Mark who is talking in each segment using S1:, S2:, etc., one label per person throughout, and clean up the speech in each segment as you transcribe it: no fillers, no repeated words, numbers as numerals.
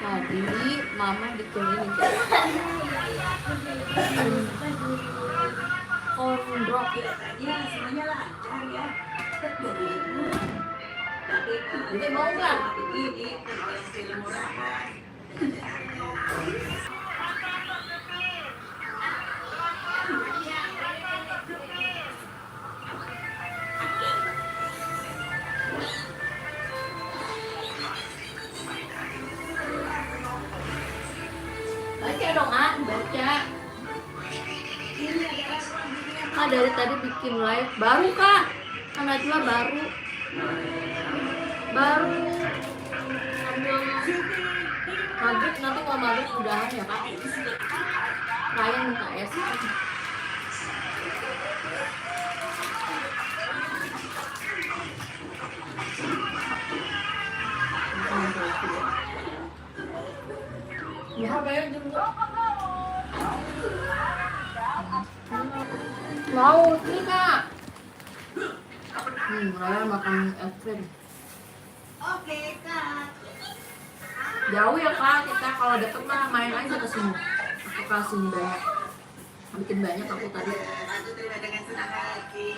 S1: Tadi mama bikin ini corn dog.
S2: Ya semuanya lancar ya. Tapi
S1: Jadi mau nggak?
S2: ini film murahan.
S1: Baca dong, baca. Dari tadi bikin live baru kak, kan Najwa baru sambil maghrib, nanti mau maghrib udahan ya kak. Ryan minta es. Ya bayar juga. Mau sih kak. Raya makan es krim.
S2: Oke kak.
S1: Jauh ya kak, kita kalau deket mah main aja ke sini. Aku kasih banyak, bikin banyak aku tadi.
S2: Aku terima dengan senang hati.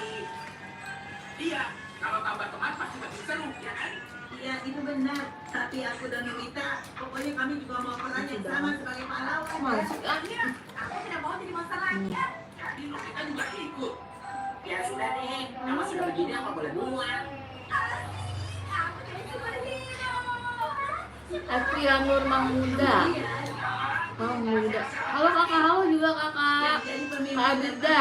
S3: Iya, kalau tambah teman pasti makin seru, ya kan?
S2: Iya itu benar. Tapi aku dan Nowita, pokoknya kami juga mau peran yang sama sebagai pahlawan.
S1: Masih ah.
S2: Aku tidak mau jadi monster lagi ya.
S3: Jadi lo kita juga ikut. Ya sudah deh, nama sudah begini apa boleh buat?
S1: Aprianur Mahmuda. Mahmuda. Halo kakak, halo juga kakak. Kak Abida.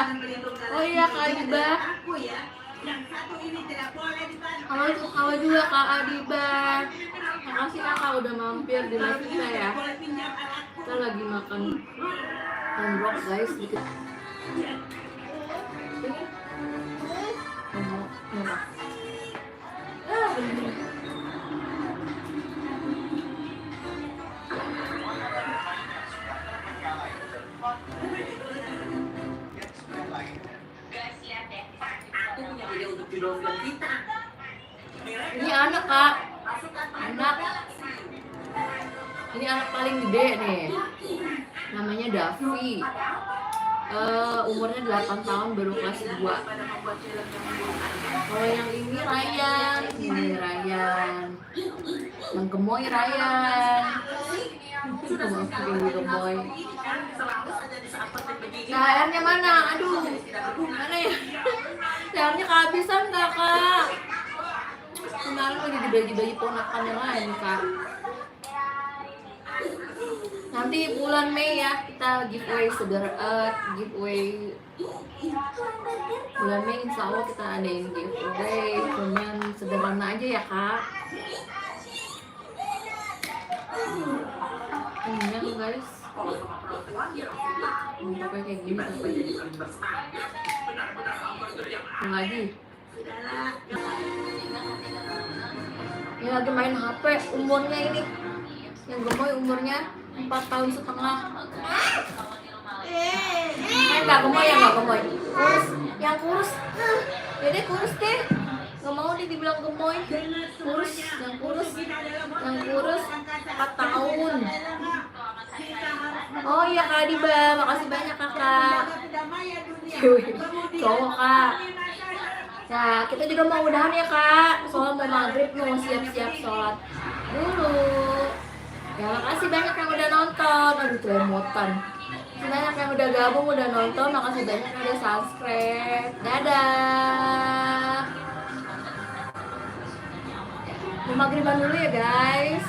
S1: Oh iya Kak Adiba.
S2: Aku ya. Yang satu ini tidak boleh dibantu.
S1: Halo juga Kak Adiba. Makasih kakak udah mampir di live kita ya. Kita lagi makan handrock guys. Dikit.
S2: Aku punya ide untuk judul film kita.
S1: Ini anak kak, anak. Ini anak paling gede nih. Namanya Davi. Umurnya 8 tahun, baru kelas 2. Kalau yang ini Ryan. Ini Ryan. Yang gemoy Ryan. Gemoy. Cairnya mana? Aduh, mana ya? Cairnya kehabisan kakak. Kemarin lagi dibagi-bagi ponakan yang lain kak. Nanti bulan Mei ya kita giveaway giveaway bulan Mei, insya Allah kita adain giveaway, cuman sederhana aja ya kak. Kenyang guys. Pokoknya kayak gini tapi lagi. Ini lagi main HP, umurnya ini yang gemoy umurnya 4 tahun setengah. Enggak gemoy ya, enggak gemoy. Kurus, yang kurus. Dede kurus deh. Gak mau nih dibilang gemoy. Kurus, yang kurus. Yang kurus 4 tahun. Oh iya Kak Adiba, makasih banyak kakak. Cowok kak. Nah, kita juga mau udahan ya kak. Soalnya mau maghrib, mau siap-siap sholat dulu. Ya makasih banyak yang udah nonton. Aduh remotan. Makasih banyak yang udah gabung, udah nonton. Makasih banyak yang udah subscribe. Dadah. Mau maghriban dulu ya guys.